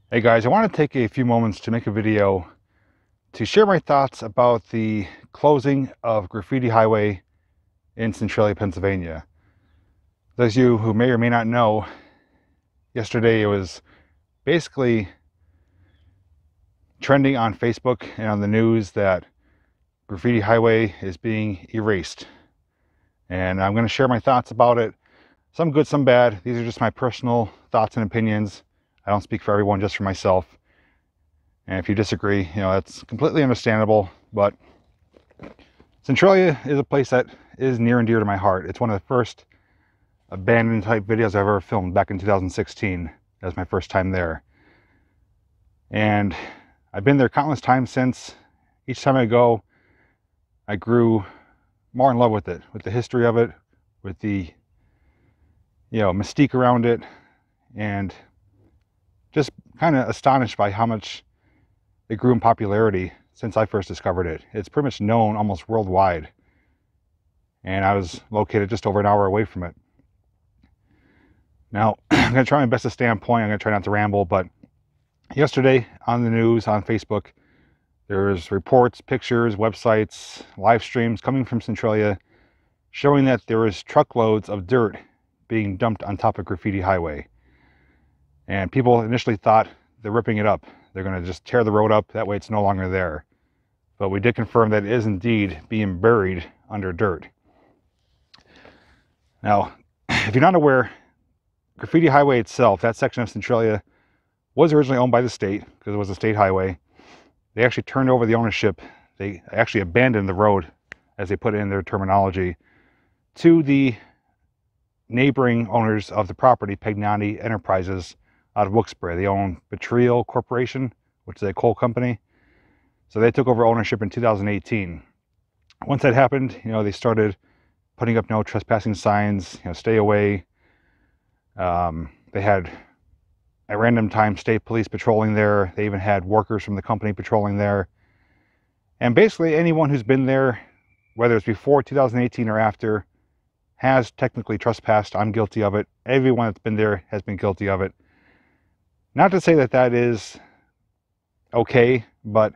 Hey guys, I want to take a few moments to make a video to share my thoughts about the closing of Graffiti Highway in Centralia, Pennsylvania. Those of you who may or may not know, yesterday it was basically trending on Facebook and on the news that Graffiti Highway is being erased. And I'm going to share my thoughts about it. Some good, some bad. These are just my personal thoughts and opinions. I don't speak for everyone, just for myself. And if you disagree, that's completely understandable. But Centralia is a place that is near and dear to my heart. It's one of the first abandoned type videos I've ever filmed back in 2016. That was my first time there. And I've been there countless times since. Each time I go, I grew more in love with it, with the history of it, with the mystique around it, and just kind of astonished by how much it grew in popularity since I first discovered it. It's pretty much known almost worldwide. And I was located just over an hour away from it. Now, I'm going to try my best to stay on point. I'm going to try not to ramble, but yesterday on the news, on Facebook, there's reports, pictures, websites, live streams coming from Centralia showing that there was truckloads of dirt being dumped on top of Graffiti Highway. And people initially thought they're ripping it up. They're going to just tear the road up, that way it's no longer there. But we did confirm that it is indeed being buried under dirt. Now, if you're not aware, Graffiti Highway itself, that section of Centralia, was originally owned by the state because it was a state highway. They actually turned over the ownership. They actually abandoned the road, as they put it in their terminology, to the neighboring owners of the property, Pagnani Enterprises, out of Wilkes-Barre. They own Betrayal Corporation, which is a coal company. So they took over ownership in 2018. Once that happened, they started putting up no trespassing signs, stay away. They had at random times state police patrolling there. They even had workers from the company patrolling there. And basically anyone who's been there, whether it's before 2018 or after, has technically trespassed. I'm guilty of it. Everyone that's been there has been guilty of it. Not to say that that is okay, but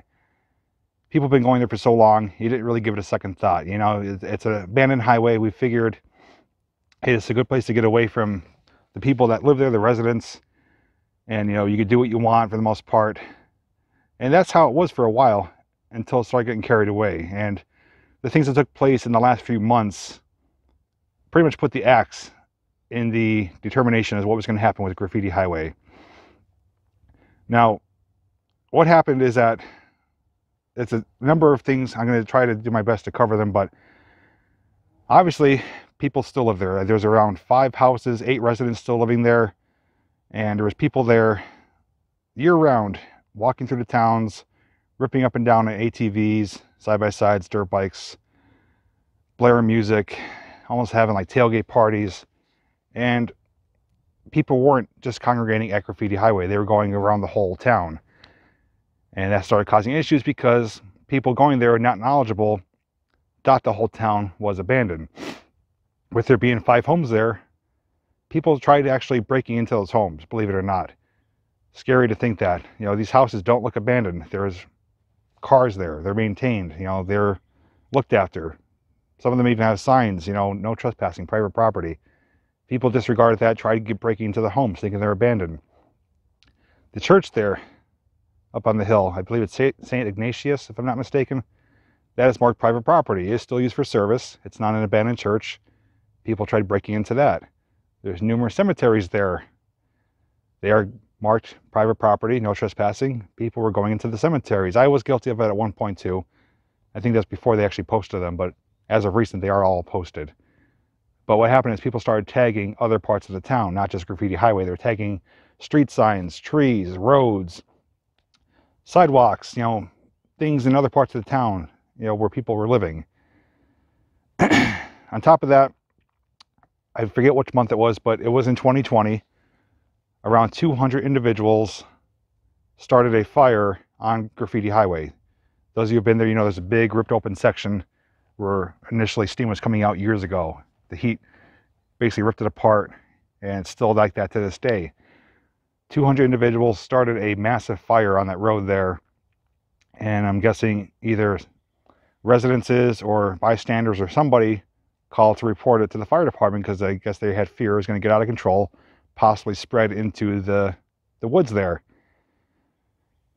people have been going there for so long, you didn't really give it a second thought. It's an abandoned highway. We figured, hey, it's a good place to get away from the people that live there, the residents, and you could do what you want for the most part. And that's how it was for a while, until it started getting carried away. And the things that took place in the last few months pretty much put the axe in the determination as what was going to happen with Graffiti Highway. Now, what happened is that it's a number of things. I'm going to try to do my best to cover them, but obviously people still live there. There's around 5 houses, 8 residents still living there, and there was people there year-round walking through the towns, ripping up and down on ATVs, side-by-sides, dirt bikes, blaring music, almost having like tailgate parties. And people weren't just congregating at Graffiti Highway, they were going around the whole town. And that started causing issues because people going there, not knowledgeable, thought the whole town was abandoned. With there being 5 homes there, people tried actually breaking into those homes, believe it or not. Scary to think that. These houses don't look abandoned. There's cars there, they're maintained, they're looked after. Some of them even have signs, no trespassing, private property. People disregarded that, tried to get breaking into the homes, thinking they're abandoned. The church there, up on the hill, I believe it's St. Ignatius, if I'm not mistaken, that is marked private property. It is still used for service. It's not an abandoned church. People tried breaking into that. There's numerous cemeteries there. They are marked private property, no trespassing. People were going into the cemeteries. I was guilty of it at one point too. I think that's before they actually posted them, but as of recent, they are all posted. But what happened is people started tagging other parts of the town, not just Graffiti Highway. They were tagging street signs, trees, roads, sidewalks, things in other parts of the town, where people were living. On top of that, I forget which month it was, but it was in 2020. Around 200 individuals started a fire on Graffiti Highway. Those of you who have been there, there's a big ripped open section where initially steam was coming out years ago. The heat basically ripped it apart, and it's still like that to this day. 200 individuals started a massive fire on that road there. And I'm guessing either residences or bystanders or somebody called to report it to the fire department because I guess they had fear it was going to get out of control, possibly spread into the woods there.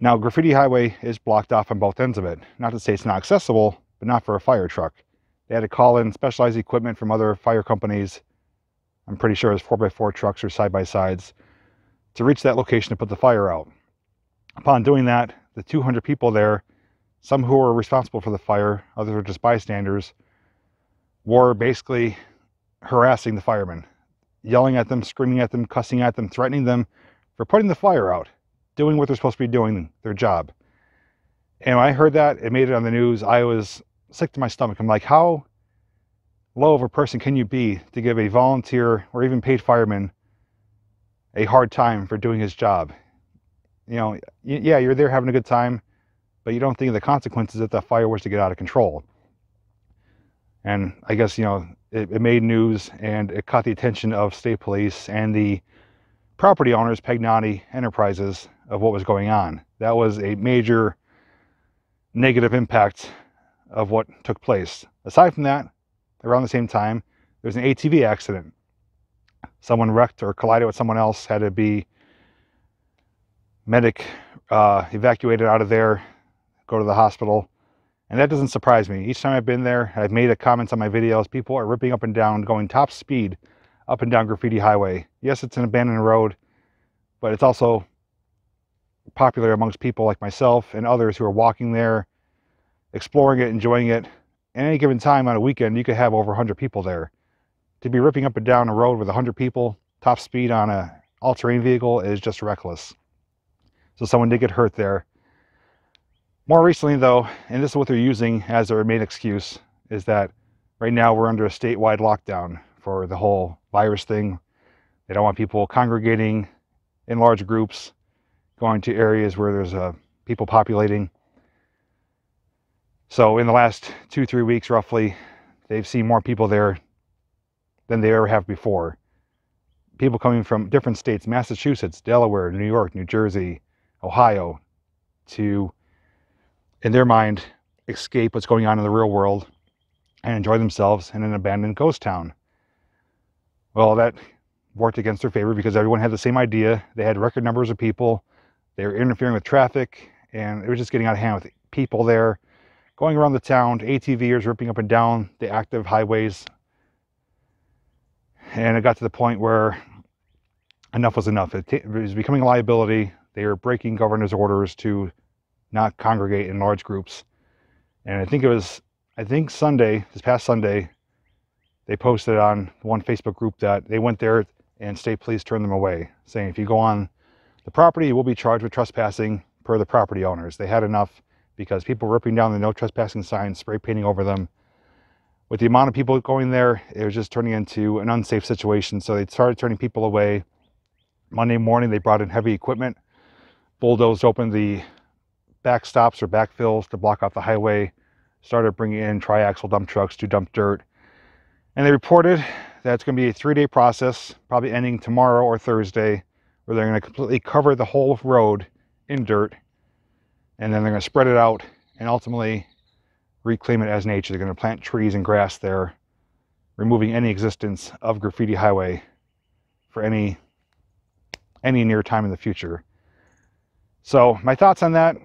Now, Graffiti Highway is blocked off on both ends of it. Not to say it's not accessible, but not for a fire truck. They had to call in specialized equipment from other fire companies. I'm pretty sure it's 4x4 trucks or side-by-sides to reach that location to put the fire out. Upon doing that, the 200 people there, some who were responsible for the fire, others were just bystanders, were basically harassing the firemen, yelling at them, screaming at them, cussing at them, threatening them for putting the fire out, doing what they're supposed to be doing, their job. And when I heard that, it made it on the news, I was sick to my stomach. I'm like, how low of a person can you be to give a volunteer or even paid fireman a hard time for doing his job? You know, yeah, you're there having a good time, but you don't think of the consequences if that fire was to get out of control. And I guess, you know, it made news and it caught the attention of state police and the property owners, Pagnani Enterprises, of what was going on. That was a major negative impact of what took place. Aside from that, around the same time, there was an ATV accident. Someone wrecked or collided with someone else, had to be medic evacuated out of there, go to the hospital. And that doesn't surprise me. Each time I've been there, I've made a comment on my videos, people are ripping up and down, going top speed up and down Graffiti Highway. Yes, it's an abandoned road, but it's also popular amongst people like myself and others who are walking there, exploring it, enjoying it. At any given time on a weekend, you could have over 100 people there. To be ripping up and down a road with 100 people, top speed on an all-terrain vehicle is just reckless. So someone did get hurt there. More recently though, and this is what they're using as their main excuse, is that right now we're under a statewide lockdown for the whole virus thing. They don't want people congregating in large groups, going to areas where there's people populating. So in the last 2-3 weeks roughly, they've seen more people there than they ever have before. People coming from different states, Massachusetts, Delaware, New York, New Jersey, Ohio, to, in their mind, escape what's going on in the real world and enjoy themselves in an abandoned ghost town. Well, that worked against their favor because everyone had the same idea. They had record numbers of people. They were interfering with traffic, and it was just getting out of hand with people there going around the town, ATVers ripping up and down the active highways. And it got to the point where enough was enough. It was becoming a liability. They were breaking governor's orders to not congregate in large groups. And I think it was, Sunday, this past Sunday, they posted on one Facebook group that they went there and state police turned them away, saying if you go on the property, you will be charged with trespassing per the property owners. They had enough because people were ripping down the no trespassing signs, spray painting over them. With the amount of people going there, it was just turning into an unsafe situation. So they started turning people away. Monday morning, they brought in heavy equipment, bulldozed open the backstops or backfills to block off the highway, started bringing in triaxle dump trucks to dump dirt. And they reported that it's going to be a 3-day process, probably ending tomorrow or Thursday, where they're going to completely cover the whole road in dirt. And then they're going to spread it out and ultimately reclaim it as nature. They're going to plant trees and grass there, removing any existence of Graffiti Highway for any near time in the future. So my thoughts on that.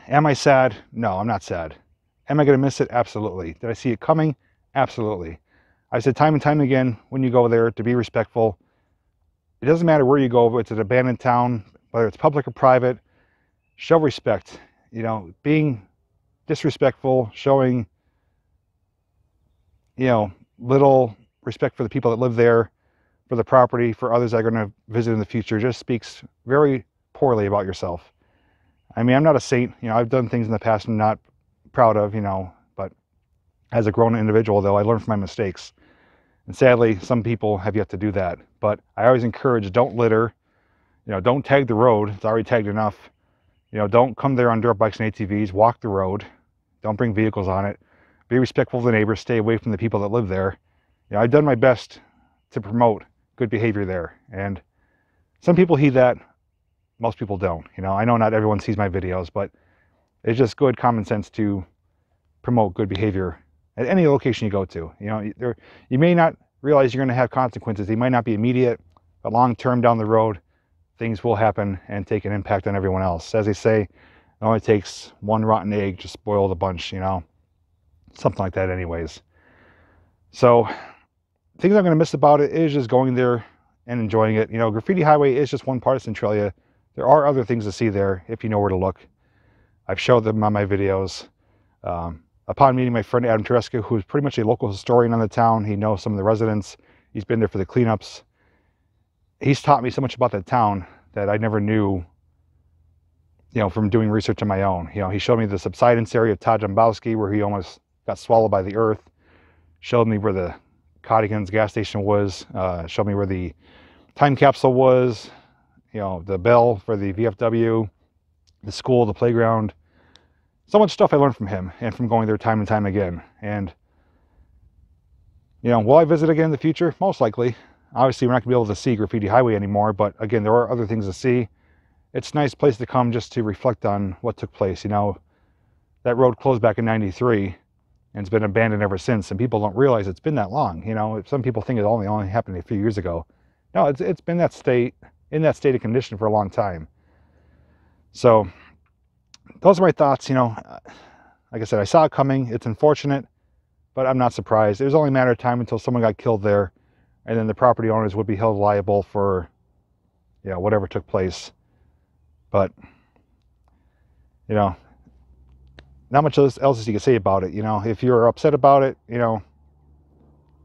Am I sad? No, I'm not sad. Am I going to miss it? Absolutely. Did I see it coming? Absolutely. I've said time and time again, when you go there, to be respectful. It doesn't matter where you go, if it's an abandoned town, whether it's public or private, show respect. You know, being disrespectful, showing, you know, little respect for the people that live there, for the property, for others that are going to visit in the future, just speaks very poorly about yourself. I mean, I'm not a saint. You know, I've done things in the past I'm not proud of, you know, but as a grown individual, though, I learn from my mistakes. And sadly, some people have yet to do that. But I always encourage, don't litter. You know, don't tag the road. It's already tagged enough. You know, don't come there on dirt bikes and ATVs. Walk the road. Don't bring vehicles on it. Be respectful of the neighbors. Stay away from the people that live there. You know, I've done my best to promote good behavior there. And Some people heed that, most people don't. You know, I know not everyone sees my videos, but it's just good common sense to promote good behavior at any location you go to. You know, you may not realize you're going to have consequences. They might not be immediate, but long term down the road, things will happen and take an impact on everyone else. As they say, it only takes one rotten egg to spoil the bunch, you know, something like that anyways. So things I'm going to miss about it is just going there and enjoying it. You know, Graffiti Highway is just one part of Centralia. There are other things to see there if you know where to look. I've showed them on my videos. Upon meeting my friend Adam Terescu, who's pretty much a local historian on the town, he knows some of the residents. He's been there for the cleanups. He's taught me so much about the town that I never knew, you know, from doing research on my own. You know, he showed me the subsidence area of Todd Dombowski, where he almost got swallowed by the earth. Showed me where the Cottigan's gas station was. Showed me where the time capsule was. You know, the bell for the VFW, the school, the playground. So much stuff I learned from him and from going there time and time again. And, you know, will I visit again in the future? Most likely. Obviously, we're not going to be able to see Graffiti Highway anymore, but again, there are other things to see. It's a nice place to come just to reflect on what took place. You know, that road closed back in '93 and it's been abandoned ever since, and people don't realize it's been that long. You know, some people think it only happened a few years ago. No, it's been in that state of condition for a long time. So those are my thoughts. You know, like I said, I saw it coming. It's unfortunate, but I'm not surprised. It was only a matter of time until someone got killed there, and then the property owners would be held liable for, you know, whatever took place. But, you know, not much else as you can say about it. You know, if you're upset about it, you know,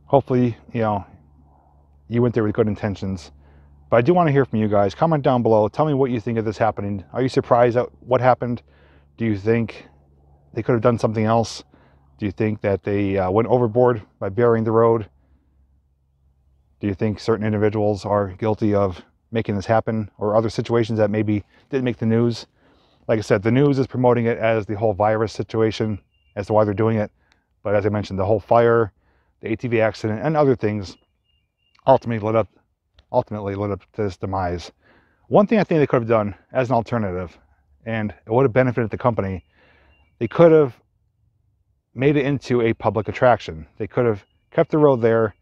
hopefully, you know, you went there with good intentions. But I do want to hear from you guys. Comment down below. Tell me what you think of this happening. Are you surprised at what happened? Do you think they could have done something else? Do you think that they went overboard by burying the road? Do you think certain individuals are guilty of making this happen, or other situations that maybe didn't make the news? Like I said, the news is promoting it as the whole virus situation as to why they're doing it. But as I mentioned, the whole fire, the ATV accident, and other things ultimately led up to this demise. One thing I think they could have done as an alternative, and it would have benefited the company, they could have made it into a public attraction. They could have kept the road there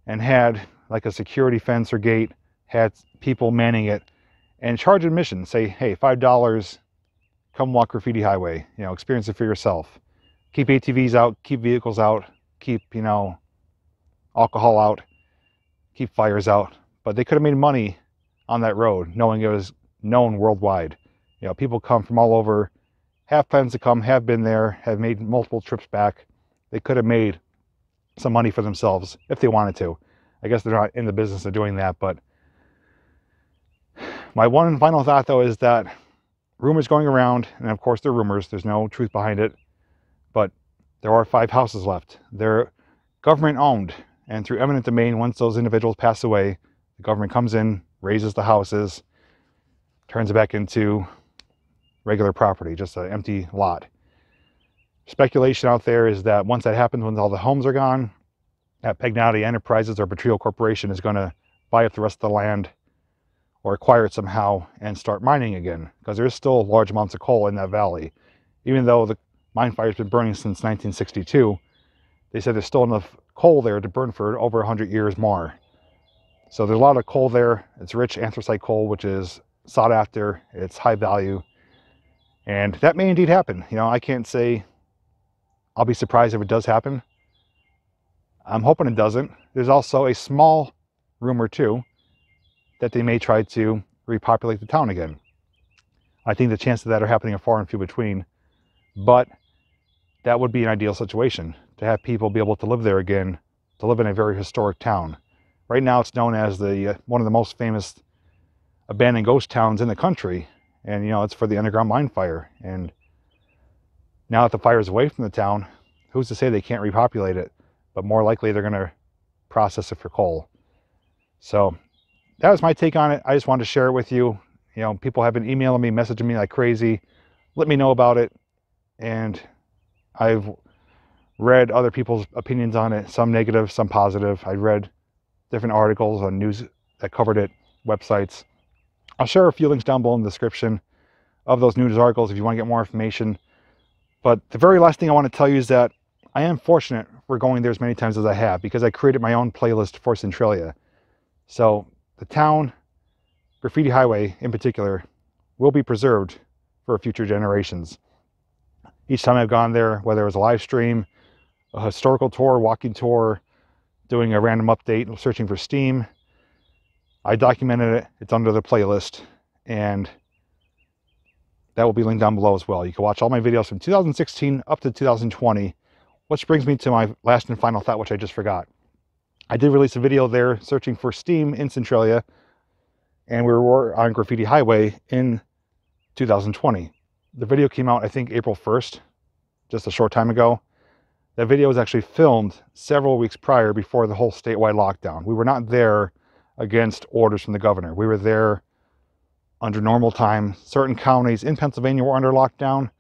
and had like a security fence or gate, had people manning it, and charge admission. Say, hey, $5, come walk Graffiti Highway, you know, experience it for yourself. Keep ATVs out, keep vehicles out, keep, you know, alcohol out, keep fires out. But they could have made money on that road, knowing it was known worldwide. You know, people come from all over, have plans to come, have been there, have made multiple trips back. They could have made some money for themselves if they wanted to. I guess they're not in the business of doing that, but my one final thought, though, is that rumors going around, and of course they're rumors, there's no truth behind it, but there are 5 houses left. They're government owned, and through eminent domain, once those individuals pass away, the government comes in, raises the houses, turns it back into regular property, just an empty lot. Speculation out there is that once that happens, when all the homes are gone, that Pagnotti Enterprises or Petrillo Corporation is going to buy up the rest of the land or acquire it somehow and start mining again, because there's still large amounts of coal in that valley. Even though the mine fire's been burning since 1962, they said there's still enough coal there to burn for over 100 years more. So there's a lot of coal there. It's rich anthracite coal, which is sought after. It's high value. And that may indeed happen. You know, I can't say I'll be surprised if it does happen. I'm hoping it doesn't. There's also a small rumor too that they may try to repopulate the town again. I think the chances of that are happening are far and few between, but that would be an ideal situation to have people be able to live there again, to live in a very historic town. Right now it's known as the one of the most famous abandoned ghost towns in the country, and you know, it's for the underground mine fire. And now that the fire is away from the town, who's to say they can't repopulate it? But more likely they're going to process it for coal. So that was my take on it. I just wanted to share it with you. You know, people have been emailing me, messaging me like crazy. Let me know about it. And I've read other people's opinions on it, some negative, some positive. I read different articles on news that covered it, websites. I'll share a few links down below in the description of those news articles if you want to get more information. But the very last thing I want to tell you is that I am fortunate for going there as many times as I have, because I created my own playlist for Centralia. So the town, Graffiti Highway in particular, will be preserved for future generations. Each time I've gone there, whether it was a live stream, a historical tour, walking tour, doing a random update, searching for Steam, I documented it. It's under the playlist, and that will be linked down below as well. You can watch all my videos from 2016 up to 2020, which brings me to my last and final thought, which I just forgot. I did release a video there searching for Steam in Centralia, and we were on Graffiti Highway in 2020. The video came out, I think, April 1st, just a short time ago. That video was actually filmed several weeks prior, before the whole statewide lockdown. We were not there against orders from the governor. We were there under normal time. Certain counties in Pennsylvania were under lockdown,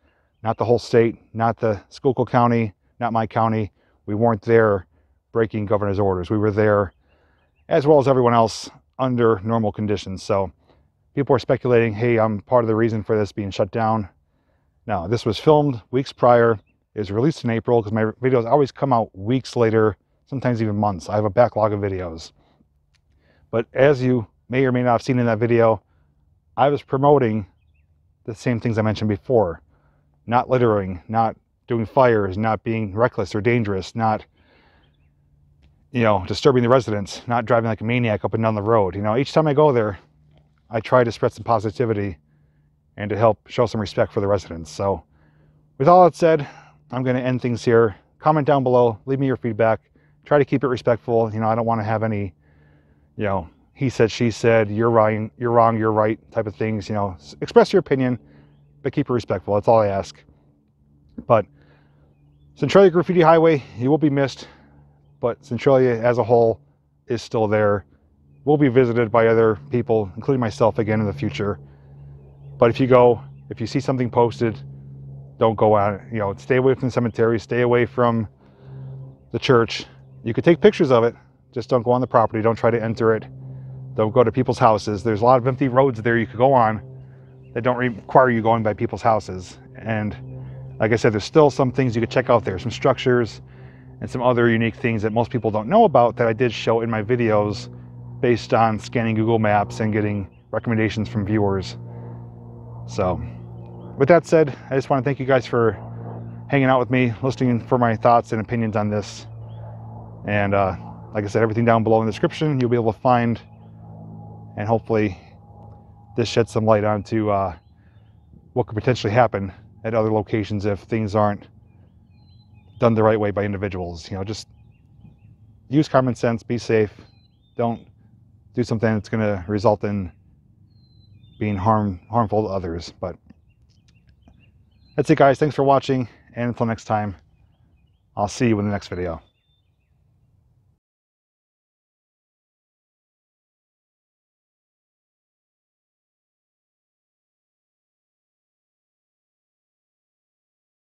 not the whole state, not the Schuylkill County, not my county. We weren't there breaking governor's orders. We were there, as well as everyone else, under normal conditions. So people are speculating, hey, I'm part of the reason for this being shut down. No, this was filmed weeks prior. It was released in April, because my videos always come out weeks later, sometimes even months. I have a backlog of videos. But as you may or may not have seen in that video, I was promoting the same things I mentioned before. Not littering, not doing fires, not being reckless or dangerous, not, disturbing the residents, not driving like a maniac up and down the road. Each time I go there, I try to spread some positivity and to help show some respect for the residents. So with all that said, I'm going to end things here. Comment down below, leave me your feedback. Try to keep it respectful. I don't want to have any, he said, she said, you're wrong, you're right type of things. Express your opinion, but keep it respectful. That's all I ask. But Centralia Graffiti Highway, you will be missed, but Centralia as a whole is still there. Will be visited by other people, including myself, again in the future. But if you see something posted, don't go out. Stay away from the cemetery, stay away from the church. You could take pictures of it, just don't go on the property. Don't try to enter it. Don't go to people's houses. There's a lot of empty roads there you could go on that don't require you going by people's houses. And like I said, there's still some things you could check out there, some structures and some other unique things that most people don't know about that I did show in my videos based on scanning Google Maps and getting recommendations from viewers. So with that said, I just want to thank you guys for hanging out with me, listening for my thoughts and opinions on this. And like I said, everything down below in the description you'll be able to find, and hopefully this sheds some light onto what could potentially happen at other locations if things aren't done the right way by individuals. Just use common sense, be safe. Don't do something that's going to result in being harmful to others. But that's it, guys. Thanks for watching, and until next time, I'll see you in the next video.